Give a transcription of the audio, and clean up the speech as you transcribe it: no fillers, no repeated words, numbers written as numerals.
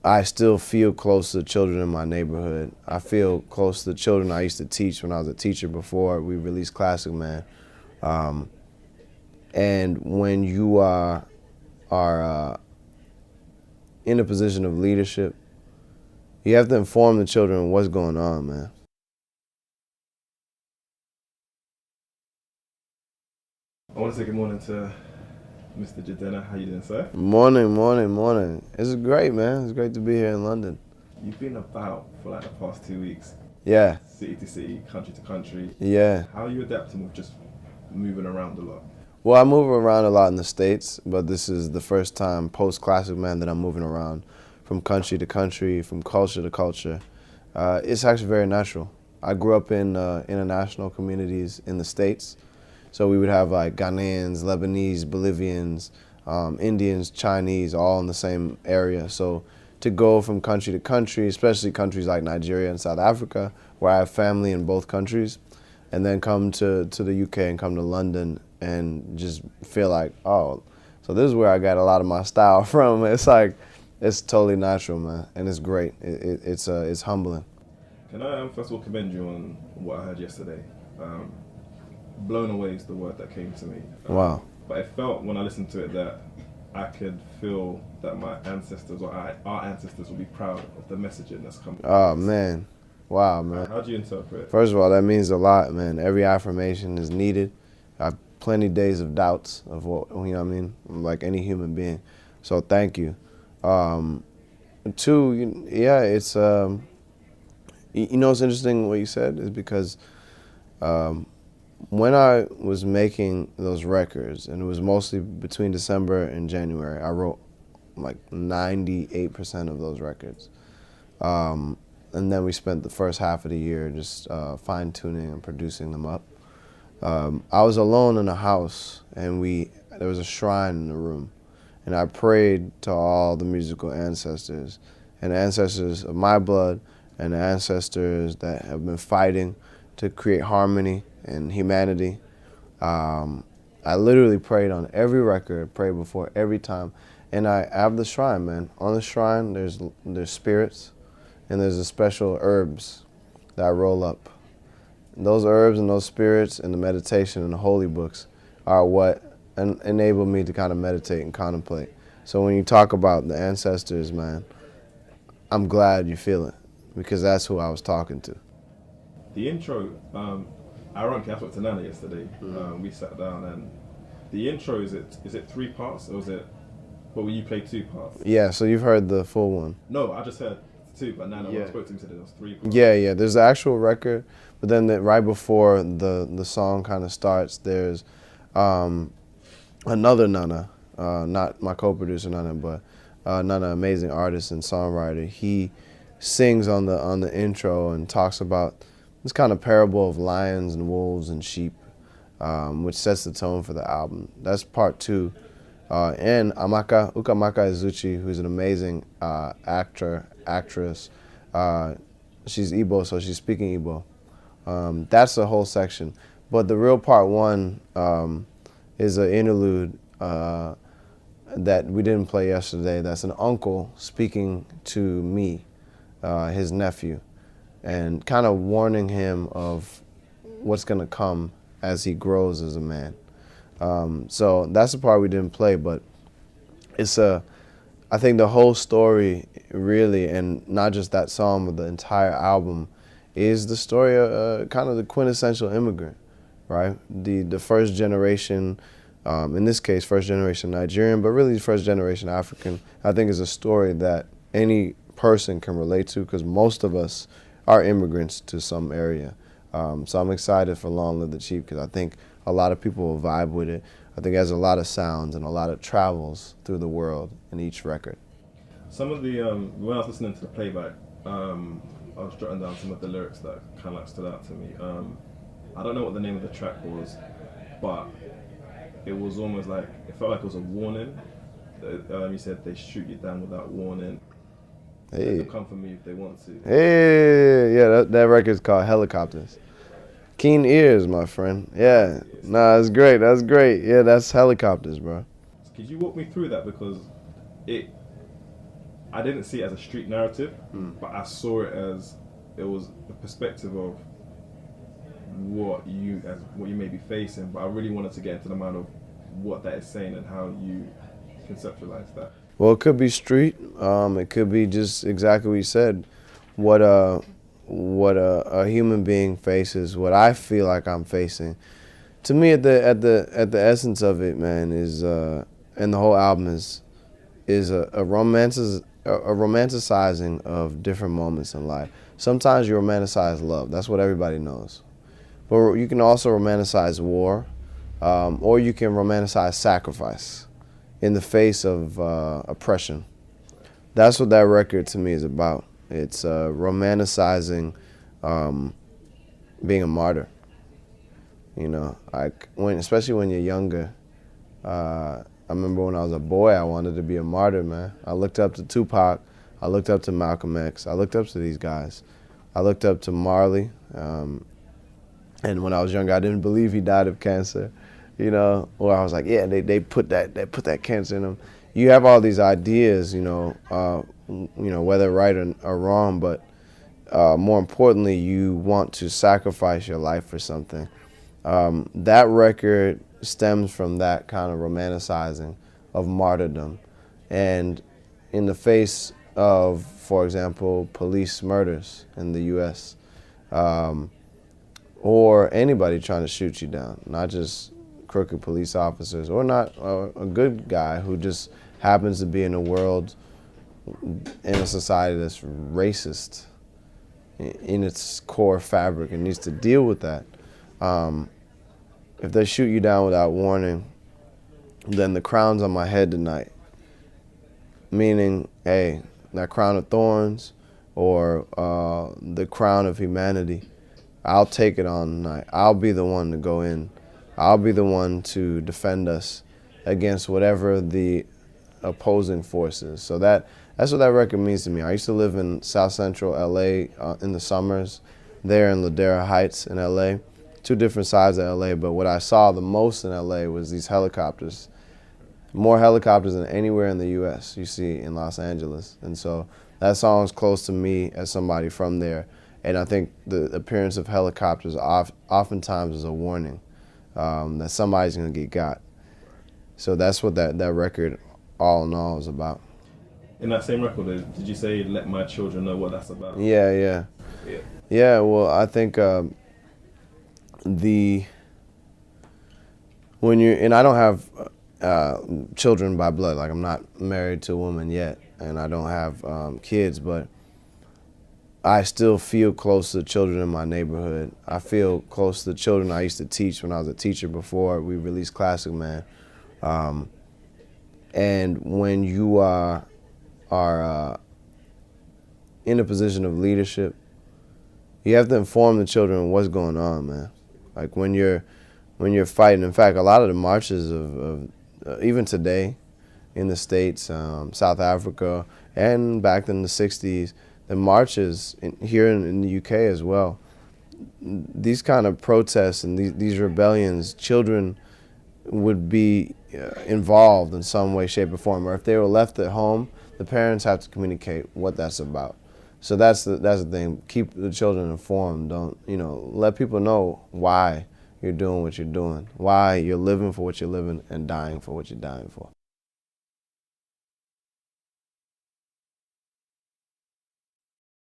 I still feel close to the children in my neighborhood. I feel close to the children I used to teach when I was a teacher before we released Classic Man. Um, and when you are in a position of leadership, you have to inform the children what's going on, man. I want to say good morning to Mr. Jidenna. How you doing, sir? Morning, morning, morning. It's great, man. It's great to be here in London. You've been about for like the past 2 weeks, Yeah, city to city, country to country. yeah. How are you adapting with just moving around a lot? Well, I move around a lot in the States, but this is the first time post-Classic Man that I'm moving around from country to country, from culture to culture. It's actually very natural. I grew up in international communities in the States, so we would have like Ghanaians, Lebanese, Bolivians, Indians, Chinese, all in the same area. So to go from country to country, especially countries like Nigeria and South Africa, where I have family in both countries, and then come to the UK and come to London and just feel like, oh, so this is where I got a lot of my style from. It's like, it's totally natural, man, and it's great. It's humbling. Can I first of all commend you on what I heard yesterday? Blown away is the word that came to me. Wow. But it felt when I listened to it that I could feel that my ancestors or our ancestors will be proud of the messaging that's coming. Oh, man. Wow, man. How do you interpret it? First of all, that means a lot, man. Every affirmation is needed. I have plenty days of doubts of what, you know what I mean, like any human being. So thank you. Two, yeah, it's, you know what's interesting what you said is because when I was making those records, and it was mostly between December and January, I wrote like 98% of those records. And then we spent the first half of the year just fine-tuning and producing them up. I was alone in a house, and there was a shrine in the room, and I prayed to all the musical ancestors, and the ancestors of my blood, and the ancestors that have been fighting to create harmony and humanity. I literally prayed on every record, prayed before every time, and I have the shrine, man. On the shrine, there's spirits, and there's the special herbs that I roll up. Those herbs and those spirits and the meditation and the holy books are what enable me to kind of meditate and contemplate. So when you talk about the ancestors, man, I'm glad you feel it because that's who I was talking to. The intro, ironically, I spoke to Nana yesterday. We sat down and the intro, is it 3 parts or is it, well, you played 2 parts? Yeah, so you've heard the full one. No, I just heard 2, but Nana, when I spoke to him, said it was 3 parts. Yeah, there's the actual record, but then right before the song kind of starts, there's another Nana, not my co-producer Nana, but Nana, amazing artist and songwriter. He sings on the intro and talks about this kind of parable of lions and wolves and sheep, which sets the tone for the album. That's part 2. And Ukamaka Izuchi, who's an amazing actress. She's Igbo, so she's speaking Igbo. That's the whole section. But the real part 1 is an interlude that we didn't play yesterday. That's an uncle speaking to me, his nephew, and kind of warning him of what's going to come as he grows as a man. So that's the part we didn't play, but I think the whole story really, and not just that song, but the entire album, is the story of kind of the quintessential immigrant, right? The first generation, in this case, first generation Nigerian, but really first generation African, I think is a story that any person can relate to because most of us are immigrants to some area. So I'm excited for Long Live the Chief because I think a lot of people will vibe with it. I think it has a lot of sounds and a lot of travels through the world in each record. Some of the, when I was listening to the playback, I was jotting down some of the lyrics that kind of like stood out to me. I don't know what the name of the track was, but it was almost like, it felt like it was a warning. You said they shoot you down without warning. Hey. They can come for me if they want to. Hey, yeah, that record's called Helicopters. Keen ears, my friend. Yeah, nah, that's great. That's great. Yeah, that's Helicopters, bro. Could you walk me through that because it I didn't see it as a street narrative, but I saw it as it was the perspective of what you may be facing. But I really wanted to get into the mind of what that is saying and how you conceptualize that. Well, it could be street. It could be just exactly what you said. What a human being faces, what I feel like I'm facing. To me, at the essence of it, man, is and the whole album is a romanticizing of different moments in life. Sometimes you romanticize love. That's what everybody knows. But you can also romanticize war, or you can romanticize sacrifice in the face of oppression. That's what that record to me is about. It's romanticizing being a martyr. You know, especially when you're younger. I remember when I was a boy, I wanted to be a martyr, man. I looked up to Tupac. I looked up to Malcolm X. I looked up to these guys. I looked up to Marley. And when I was younger, I didn't believe he died of cancer. You know, or I was like, yeah, they put that cancer in him. You have all these ideas, whether right or wrong, but more importantly, you want to sacrifice your life for something. That record stems from that kind of romanticizing of martyrdom. And in the face of, for example, police murders in the U.S., or anybody trying to shoot you down, not just crooked police officers, or not a good guy who just happens to be in a world, in a society that's racist in its core fabric and needs to deal with that. If they shoot you down without warning, then the crown's on my head tonight. Meaning, hey, that crown of thorns or the crown of humanity, I'll take it on tonight. I'll be the one to go in. I'll be the one to defend us against whatever the opposing force is. So that's what that record means to me. I used to live in South Central LA in the summers, there in Ladera Heights in LA. Two different sides of LA, but what I saw the most in LA was these helicopters. More helicopters than anywhere in the US you see in Los Angeles. And so that song's close to me as somebody from there. And I think the appearance of helicopters oftentimes is a warning that somebody's gonna get got. So that's what that record all in all is about. In that same record, did you say "Let My Children Know What That's About"? Yeah. Well, I think when you and I don't have children by blood. Like, I'm not married to a woman yet, and I don't have kids, but I still feel close to the children in my neighborhood. I feel close to the children I used to teach when I was a teacher before we released Classic Man. And when you are in a position of leadership, you have to inform the children what's going on, man. Like when you're fighting. In fact, a lot of the marches of even today in the States, South Africa, and back in the 60s, the marches here in the UK as well, these kind of protests and these rebellions, children would be involved in some way, shape, or form. Or if they were left at home, the parents have to communicate what that's about. So that's the thing. Keep the children informed. Don't, let people know why you're doing what you're doing, why you're living for what you're living and dying for what you're dying for.